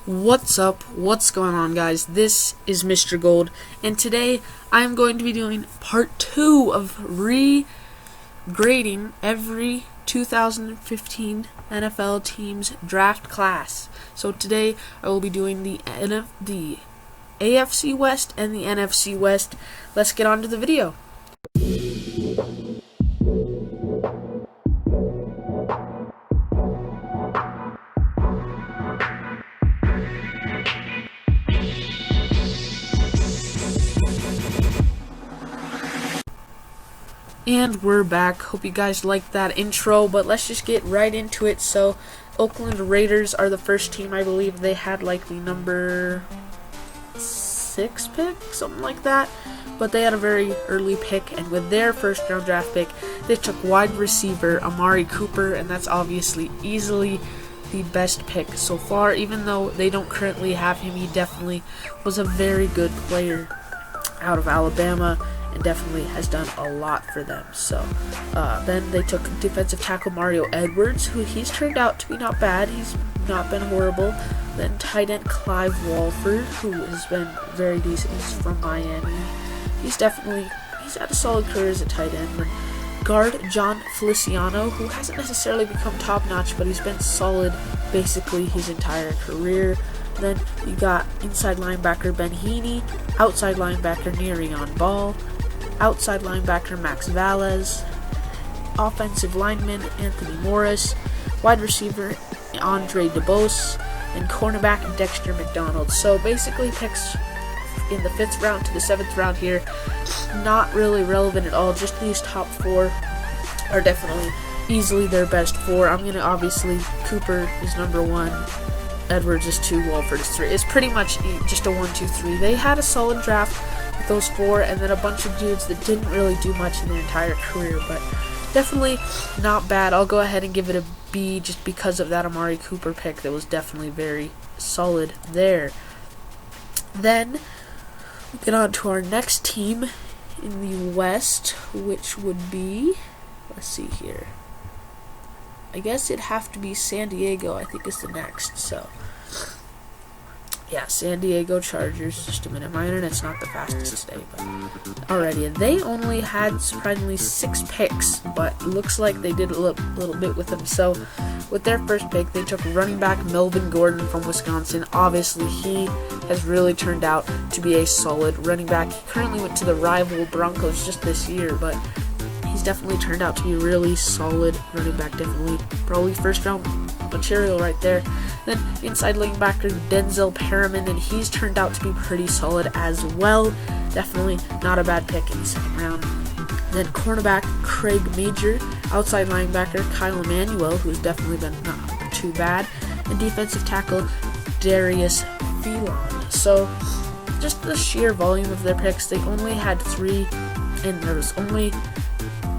What's up? What's going on, guys? This is Mr. Gold, and today I am going to be doing part 2 of grading every 2015 NFL team's draft class. So today I will be doing the AFC West and the NFC West. Let's get on to the video. And we're back. Hope you guys liked that intro, but let's just get right into it. So, Oakland Raiders are the first team. I believe they had like the number 6 pick, something like that. But they had a very early pick, and with their first round draft pick, they took wide receiver Amari Cooper, and that's obviously easily the best pick so far. Even though they don't currently have him, he definitely was a very good player out of Alabama and definitely has done a lot for them. So then they took defensive tackle Mario Edwards, who he's turned out to be not bad. He's not been horrible. Then tight end Clive Walford, who has been very decent. He's from Miami. He's had a solid career as a tight end. Then guard John Feliciano, who hasn't necessarily become top notch, but he's been solid basically his entire career. Then you got inside linebacker Ben Heaney, outside linebacker Nerion Ball, outside linebacker Max Valles, offensive lineman Anthony Morris, wide receiver Andre DeBose, and cornerback Dexter McDonald. So basically picks in the 5th round to the 7th round here, not really relevant at all. Just these top 4 are definitely easily their best 4. I'm going to obviously, Cooper is number 1. Edwards is 2, Walford is 3. It's pretty much just a 1, 2, 3. They had a solid draft with those 4, and then a bunch of dudes that didn't really do much in their entire career, but definitely not bad. I'll go ahead and give it a B just because of that Amari Cooper pick that was definitely very solid there. Then we get on to our next team in the West, which would be, let's see here, I guess it'd have to be San Diego, I think is the next. So, yeah, San Diego Chargers. Just a minute, my internet's not the fastest today, but alrighty. They only had surprisingly 6 picks, but looks like they did a little bit with them. So, with their first pick, they took running back Melvin Gordon from Wisconsin. Obviously, he has really turned out to be a solid running back. He currently went to the rival Broncos just this year, but he's definitely turned out to be a really solid running back. Definitely probably first round material right there. Then inside linebacker Denzel Perriman, and he's turned out to be pretty solid as well. Definitely not a bad pick in the 2nd round. Then cornerback Craig Major, outside linebacker Kyle Emanuel, who's definitely been not too bad, and defensive tackle Darius Phelan. So just the sheer volume of their picks, they only had 3, and there was only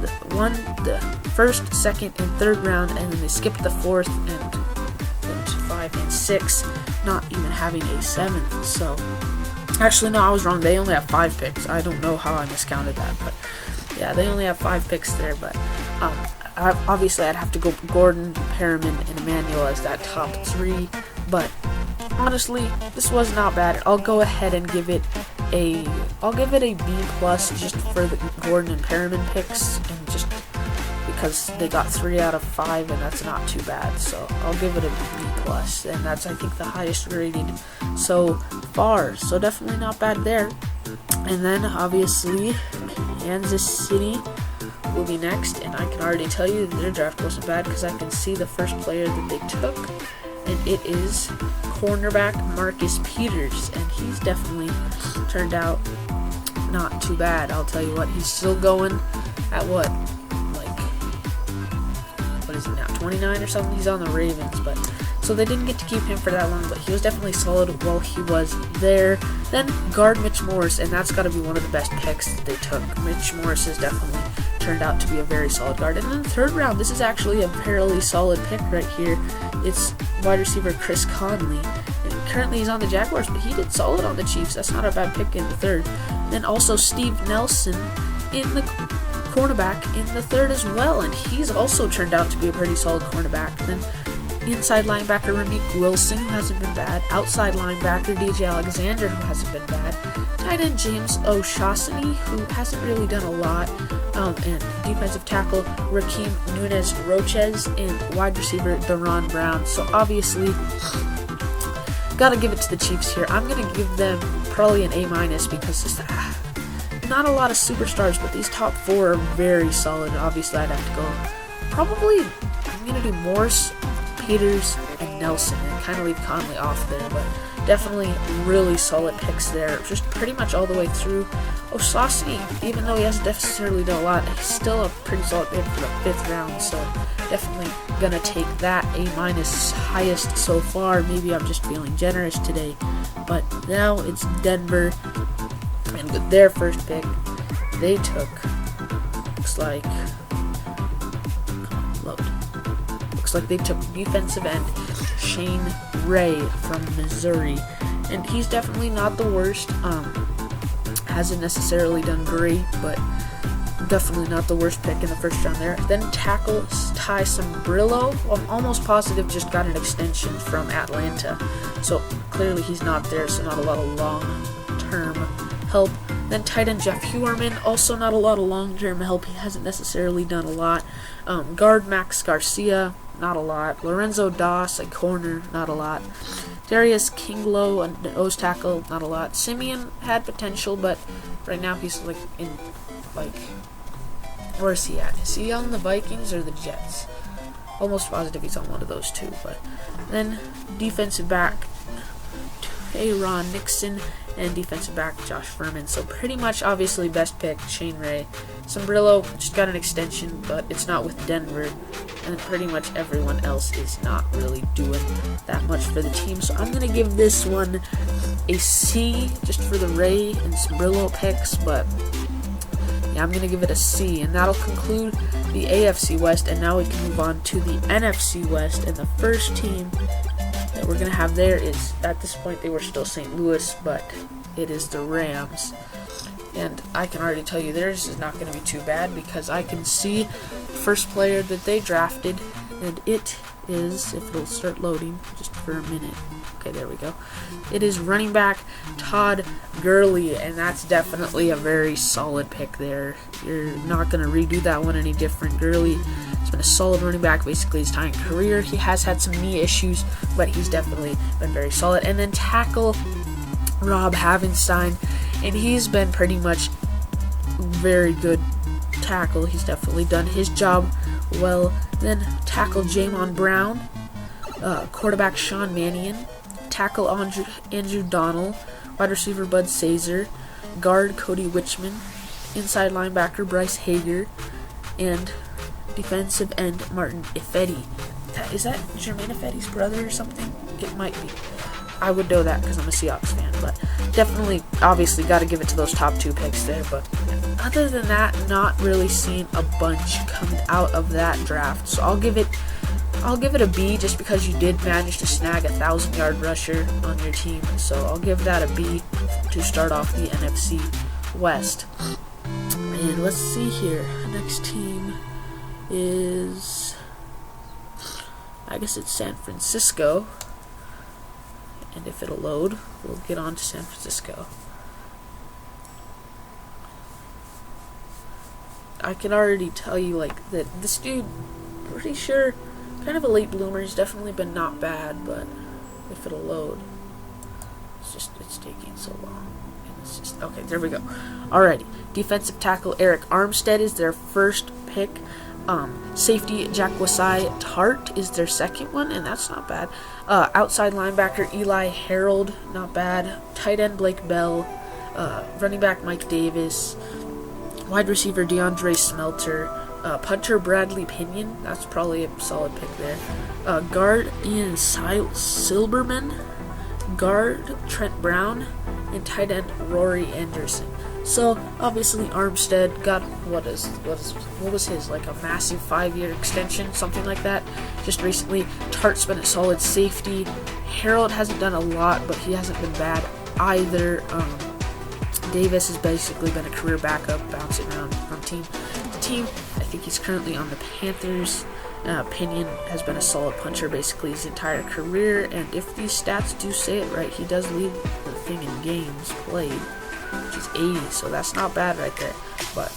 the 1st, 2nd, and 3rd round, and then they skipped the 4th and 5 and 6, not even having a 7th. So actually, no, I was wrong. They only have 5 picks. I don't know how I miscounted that, but yeah, they only have 5 picks there. But obviously, I'd have to go Gordon, Perriman, and Emmanuel as that top 3. But honestly, this was not bad. I'll go ahead and give it a B plus just for the Gordon and Perriman picks, and just because they got 3 out of 5, and that's not too bad. So I'll give it a B plus, and that's, I think, the highest rated so far. So definitely not bad there. And then obviously Kansas City will be next, and I can already tell you that their draft wasn't bad because I can see the first player that they took, and it is cornerback Marcus Peters, and he's definitely turned out not too bad. I'll tell you what, he's still going at what is he now, 29 or something? He's on the Ravens, but so they didn't get to keep him for that long, but he was definitely solid while he was there. Then guard Mitch Morse, and that's got to be one of the best picks that they took. Mitch Morse has definitely turned out to be a very solid guard. And then the 3rd round, this is actually a fairly solid pick right here. It's wide receiver Chris Conley. And currently he's on the Jaguars, but he did solid on the Chiefs. That's not a bad pick in the 3rd. Then also Steve Nelson in the cornerback in the 3rd as well, and he's also turned out to be a pretty solid cornerback. Then Inside linebacker Ramik Wilson, who hasn't been bad. Outside linebacker DJ Alexander, who hasn't been bad. Tight end James O'Shaughnessy, who hasn't really done a lot. And defensive tackle Raheem Nunez Roches, and wide receiver Deron Brown. So obviously, gotta give it to the Chiefs here. I'm gonna give them probably an A- because it's not a lot of superstars, but these top 4 are very solid. Obviously, I'd have to go probably. I'm gonna do Morse, Peters, and Nelson, and kind of leave Conley off there, but definitely really solid picks there, just pretty much all the way through. O'Shaughnessy, even though he hasn't necessarily done a lot, he's still a pretty solid pick for the 5th round, so definitely gonna take that A- highest so far. Maybe I'm just feeling generous today, but now it's Denver, and with their first pick, they took, looks like they took defensive end Shane Ray from Missouri, and he's definitely not the worst. Hasn't necessarily done great, but definitely not the worst pick in the first round there. Then tackle Ty Sombrillo, well, I'm almost positive just got an extension from Atlanta, so clearly he's not there, so not a lot of long-term help. Then tight end Jeff Heuerman, also not a lot of long-term help. He hasn't necessarily done a lot. Guard Max Garcia, not a lot. Lorenzo Doss, a corner, not a lot. Darius Kinglow, a nose tackle, not a lot. Simeon had potential, but right now he's where is he at? Is he on the Vikings or the Jets? Almost positive he's on one of those two. But then defensive back Aaron Nixon, and defensive back Josh Furman. So pretty much, obviously, best pick Shane Ray. Sombrillo just got an extension, but it's not with Denver, and pretty much everyone else is not really doing that much for the team. So I'm gonna give this one a C, just for the Ray and Sombrillo picks. But yeah, I'm gonna give it a C, and that'll conclude the AFC West. And now we can move on to the NFC West, and the first team that we're going to have there is, at this point, they were still St. Louis, but it is the Rams. And I can already tell you theirs is not going to be too bad, because I can see the first player that they drafted, and it is, if it'll start loading just for a minute. Okay, there we go. It is running back Todd Gurley, and that's definitely a very solid pick there. You're not going to redo that one any different. Gurley has been a solid running back basically his entire career. He has had some knee issues, but he's definitely been very solid. And then tackle Rob Havenstein, and he's been pretty much very good tackle. He's definitely done his job well. Then tackle Jamon Brown, quarterback Sean Mannion, tackle Andrew Donnell, wide receiver Bud Sazer, guard Cody Wichman, inside linebacker Bryce Hager, and defensive end Martin Ifedi. Is that Jermaine Ifedi's brother or something? It might be. I would know that because I'm a Seahawks fan, but definitely, obviously, got to give it to those top 2 picks there. But other than that, not really seeing a bunch coming out of that draft. So I'll give it a B, just because you did manage to snag a 1,000-yard rusher on your team. So I'll give that a B to start off the NFC West. And let's see here. Next team is, I guess it's San Francisco. And if it'll load, we'll get on to San Francisco. I can already tell you, that this dude, pretty sure, kind of a late bloomer. He's definitely been not bad, but if it'll load, it's taking so long. And it's just, okay, there we go. Alrighty, defensive tackle Eric Armstead is their first pick. Safety Jacquesai Tart is their second one, and that's not bad. Outside linebacker Eli Harold, not bad. Tight end Blake Bell. Running back Mike Davis. Wide receiver DeAndre Smelter. Punter Bradley Pinion, that's probably a solid pick there. Guard Ian Silberman. Guard Trent Brown. And tight end Rory Anderson. So obviously Armstead got what was his, like a massive 5-year extension, something like that, just recently. Tart's been a solid safety. Harold hasn't done a lot, but he hasn't been bad either. Davis has basically been a career backup, bouncing around from team to team. I think he's currently on the Panthers. Pinion has been a solid puncher basically his entire career, and if these stats do say it right, he does lead the thing in games played, which is 80, so that's not bad right there. But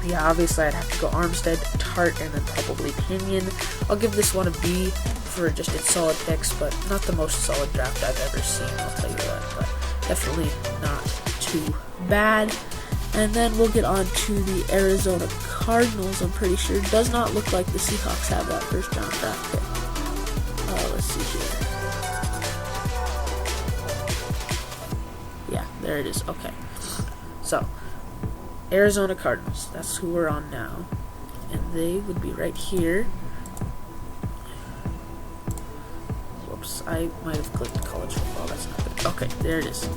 yeah, obviously I'd have to go Armstead, Tart, and then probably Pinion. I'll give this one a B for just its solid picks, but not the most solid draft I've ever seen, I'll tell you what, but definitely not too bad. And then we'll get on to the Arizona Cardinals. I'm pretty sure it does not look like the Seahawks have that first round draft pick. Let's see here. Yeah, there it is. Okay. So, Arizona Cardinals. That's who we're on now. And they would be right here. Whoops, I might have clicked college football. That's not good. Okay, there it is.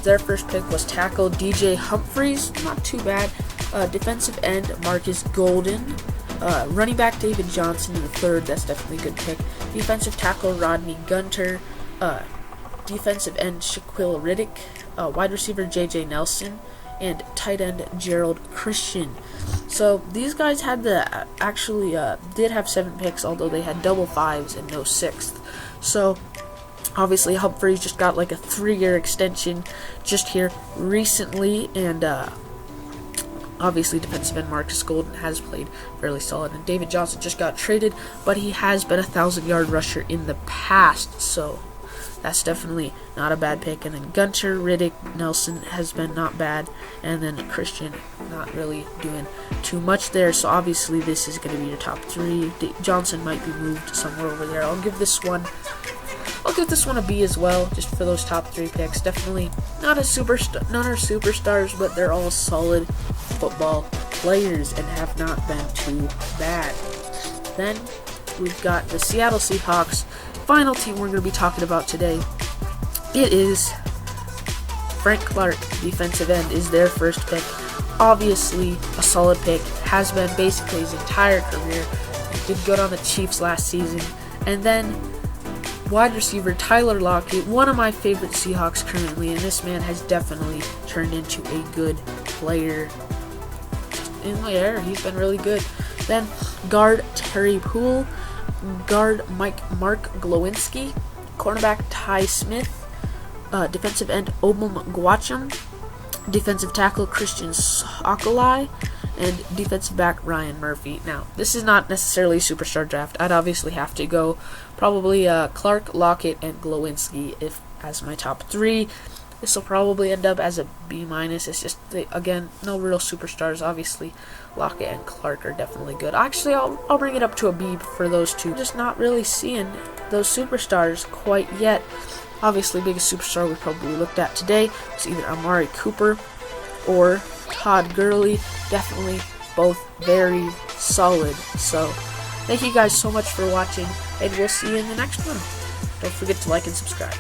Their first pick was tackle DJ Humphries, not too bad. Defensive end Marcus Golden. Running back David Johnson in the third, that's definitely a good pick. Defensive tackle Rodney Gunter. Defensive end Shaquille Riddick. Wide receiver JJ Nelson. And tight end Gerald Christian. So these guys had did have 7 picks, although they had double 5s and no 6th. So obviously, Humphries just got like a 3-year extension just here recently, and obviously defensive end Marcus Golden has played fairly solid, and David Johnson just got traded, but he has been a 1,000-yard rusher in the past, so that's definitely not a bad pick. And then Gunter, Riddick, Nelson has been not bad, and then Christian not really doing too much there, so obviously this is going to be your top 3. Johnson might be moved somewhere over there. I'll give this one a B as well, just for those top 3 picks. Definitely none are superstars, but they're all solid football players and have not been too bad. Then we've got the Seattle Seahawks. Final team we're going to be talking about today. It is Frank Clark, defensive end, is their first pick. Obviously a solid pick, has been basically his entire career. He did good on the Chiefs last season. And then wide receiver Tyler Lockett, one of my favorite Seahawks currently, and this man has definitely turned into a good player in the air. He's been really good. Then guard Terry Poole, guard Mark Glowinski, cornerback Ty Smith, defensive end Obum Gwacham, defensive tackle Christian Sokolai, and defensive back Ryan Murphy. Now, this is not necessarily a superstar draft. I'd obviously have to go probably Clark, Lockett, and Glowinski as my top 3. This will probably end up as a B-. It's just, again, no real superstars. Obviously, Lockett and Clark are definitely good. Actually, I'll bring it up to a B for those two. Just not really seeing those superstars quite yet. Obviously, biggest superstar we probably looked at today was either Amari Cooper or Todd Gurley. Definitely both very solid. So, thank you guys so much for watching, and we'll see you in the next one. Don't forget to like and subscribe.